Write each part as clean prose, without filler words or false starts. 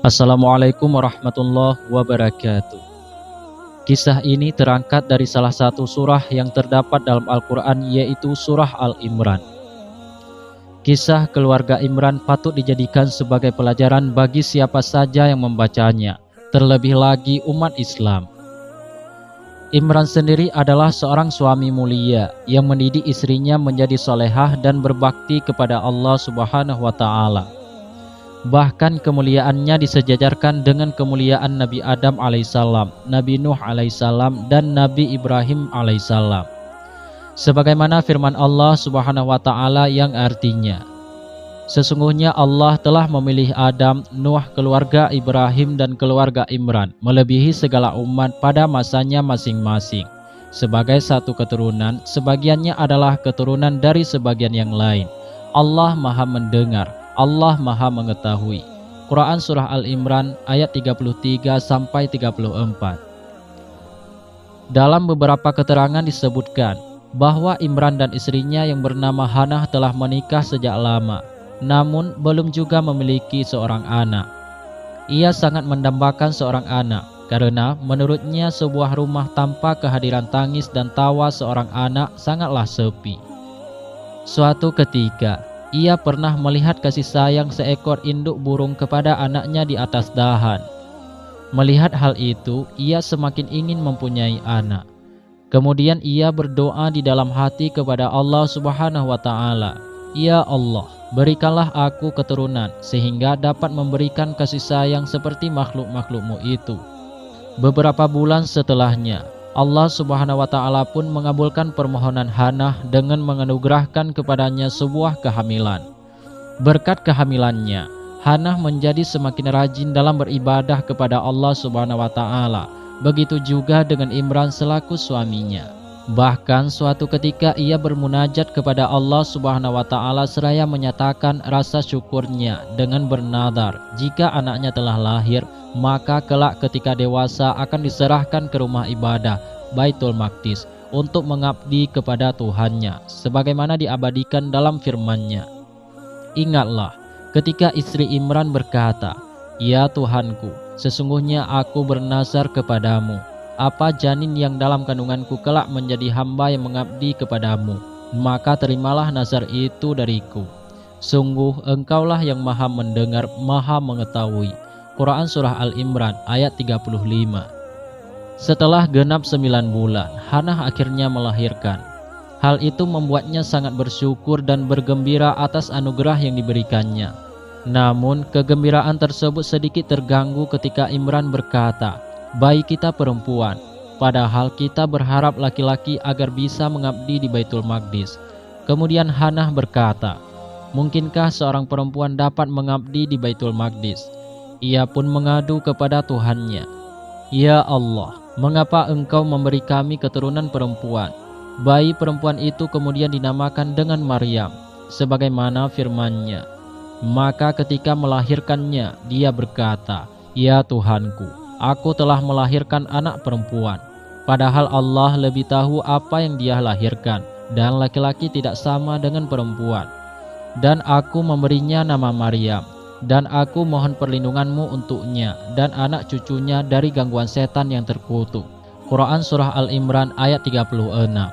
Assalamualaikum warahmatullahi wabarakatuh. Kisah ini terangkat dari salah satu surah yang terdapat dalam Al-Quran, yaitu surah Al-Imran. Kisah keluarga Imran patut dijadikan sebagai pelajaran bagi siapa saja yang membacanya, terlebih lagi umat Islam. Imran sendiri adalah seorang suami mulia yang mendidik istrinya menjadi solehah dan berbakti kepada Allah Subhanahu wa Ta'ala. Bahkan kemuliaannya disejajarkan dengan kemuliaan Nabi Adam alaihissalam, Nabi Nuh alaihissalam, dan Nabi Ibrahim alaihissalam. Sebagaimana firman Allah Subhanahu wa Ta'ala yang artinya, sesungguhnya Allah telah memilih Adam, Nuh, keluarga Ibrahim, dan keluarga Imran melebihi segala umat pada masanya masing-masing. Sebagai satu keturunan, sebagiannya adalah keturunan dari sebagian yang lain. Allah Maha mendengar, Allah Maha mengetahui. Quran Surah Al-Imran ayat 33-34. Dalam beberapa keterangan disebutkan bahwa Imran dan istrinya yang bernama Hannah telah menikah sejak lama, namun belum juga memiliki seorang anak. Ia sangat mendambakan seorang anak, karena menurutnya sebuah rumah tanpa kehadiran tangis dan tawa seorang anak sangatlah sepi. Suatu ketika, ia pernah melihat kasih sayang seekor induk burung kepada anaknya di atas dahan. Melihat hal itu, ia semakin ingin mempunyai anak. Kemudian ia berdoa di dalam hati kepada Allah Subhanahu wa Ta'ala, "Ya Allah, berikanlah aku keturunan sehingga dapat memberikan kasih sayang seperti makhluk-makhlukmu itu." Beberapa bulan setelahnya, Allah Subhanahu wa Ta'ala pun mengabulkan permohonan Hannah dengan menganugerahkan kepadanya sebuah kehamilan. Berkat kehamilannya, Hannah menjadi semakin rajin dalam beribadah kepada Allah Subhanahu wa Ta'ala. Begitu juga dengan Imran selaku suaminya. Bahkan suatu ketika ia bermunajat kepada Allah Subhanahu wa Ta'ala seraya menyatakan rasa syukurnya dengan bernadar, jika anaknya telah lahir, maka kelak ketika dewasa akan diserahkan ke rumah ibadah Baitul Maqdis untuk mengabdi kepada Tuhannya, sebagaimana diabadikan dalam firman-Nya. Ingatlah ketika istri Imran berkata, "Ya Tuhanku, sesungguhnya aku bernazar kepadamu, apa janin yang dalam kandunganku kelak menjadi hamba yang mengabdi kepadamu, maka terimalah nazar itu dariku. Sungguh engkaulah yang maha mendengar, maha mengetahui." Quran Surah Al-Imran ayat 35. Setelah genap 9 bulan, Hannah akhirnya melahirkan. Hal itu membuatnya sangat bersyukur dan bergembira atas anugerah yang diberikannya. Namun kegembiraan tersebut sedikit terganggu ketika Imran berkata, "Bayi kita perempuan, padahal kita berharap laki-laki agar bisa mengabdi di Baitul Maqdis." Kemudian Hannah berkata, "Mungkinkah seorang perempuan dapat mengabdi di Baitul Maqdis?" Ia pun mengadu kepada Tuhannya, "Ya Allah, mengapa engkau memberi kami keturunan perempuan?" Bayi perempuan itu kemudian dinamakan dengan Maryam, sebagaimana firman-Nya. Maka ketika melahirkannya, dia berkata, "Ya Tuhanku, aku telah melahirkan anak perempuan." Padahal Allah lebih tahu apa yang dia lahirkan, dan laki-laki tidak sama dengan perempuan. "Dan aku memberinya nama Maryam, dan aku mohon perlindunganmu untuknya dan anak cucunya dari gangguan setan yang terkutuk." Quran Surah Al-Imran ayat 36.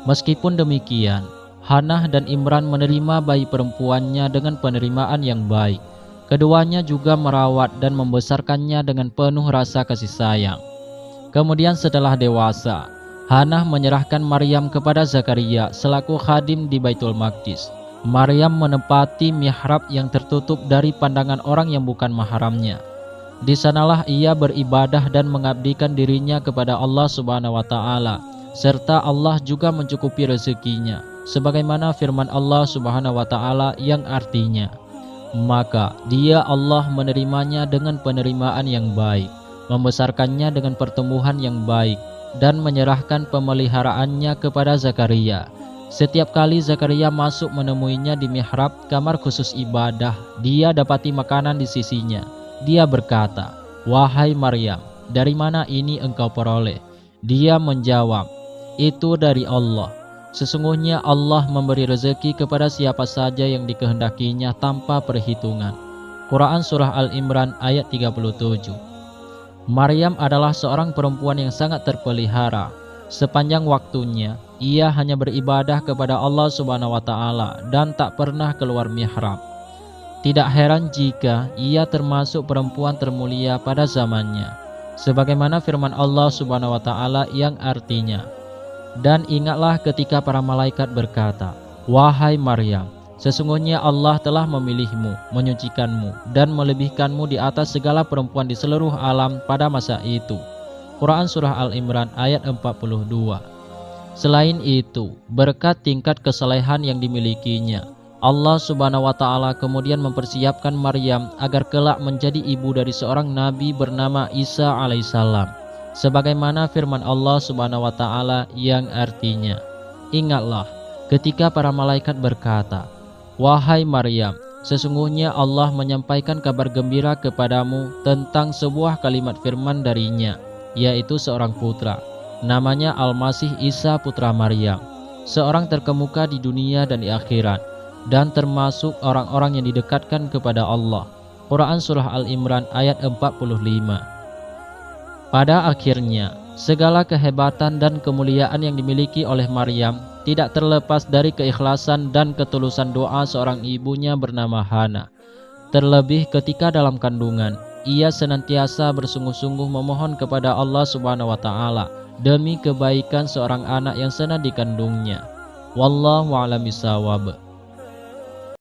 Meskipun demikian, Hannah dan Imran menerima bayi perempuannya dengan penerimaan yang baik. Keduanya juga merawat dan membesarkannya dengan penuh rasa kasih sayang. Kemudian setelah dewasa, Hannah menyerahkan Maryam kepada Zakaria selaku khadim di Baitul Maqdis. Maryam menempati mihrab yang tertutup dari pandangan orang yang bukan mahramnya. Di sanalah ia beribadah dan mengabdikan dirinya kepada Allah Subhanahu wa Ta'ala, serta Allah juga mencukupi rezekinya, sebagaimana firman Allah Subhanahu wa Ta'ala yang artinya, "Maka dia Allah menerimanya dengan penerimaan yang baik, membesarkannya dengan pertumbuhan yang baik, dan menyerahkan pemeliharaannya kepada Zakaria. Setiap kali Zakaria masuk menemuinya di mihrab kamar khusus ibadah, dia dapati makanan di sisinya. Dia berkata, 'Wahai Maryam, dari mana ini engkau peroleh?' Dia menjawab, 'Itu dari Allah. Sesungguhnya Allah memberi rezeki kepada siapa saja yang dikehendakinya tanpa perhitungan.' Quran Surah Al-Imran ayat 37. Maryam adalah seorang perempuan yang sangat terpelihara. Sepanjang waktunya, ia hanya beribadah kepada Allah Subhanahu wa Ta'ala dan tak pernah keluar mihrab. Tidak heran jika ia termasuk perempuan termulia pada zamannya, sebagaimana firman Allah Subhanahu wa Ta'ala yang artinya, "Dan ingatlah ketika para malaikat berkata, 'Wahai Maryam, sesungguhnya Allah telah memilihmu, menyucikanmu, dan melebihkanmu di atas segala perempuan di seluruh alam pada masa itu.'" Quran Surah Al-Imran ayat 42. Selain itu, berkat tingkat kesalehan yang dimilikinya, Allah Subhanahu wa Ta'ala kemudian mempersiapkan Maryam agar kelak menjadi ibu dari seorang nabi bernama Isa alaihissalam, sebagaimana firman Allah Subhanahu wa Ta'ala yang artinya, "Ingatlah ketika para malaikat berkata, 'Wahai Maryam, sesungguhnya Allah menyampaikan kabar gembira kepadamu tentang sebuah kalimat firman darinya, yaitu seorang putra, namanya Al-Masih Isa putra Maryam, seorang terkemuka di dunia dan di akhirat, dan termasuk orang-orang yang didekatkan kepada Allah.'" Quran Surah Al-Imran ayat 45. Pada akhirnya, segala kehebatan dan kemuliaan yang dimiliki oleh Maryam tidak terlepas dari keikhlasan dan ketulusan doa seorang ibunya bernama Hana. Terlebih ketika dalam kandungan, ia senantiasa bersungguh-sungguh memohon kepada Allah Subhanahu wa Ta'ala demi kebaikan seorang anak yang sedang dikandungnya. Wallahu a'lam bishawab.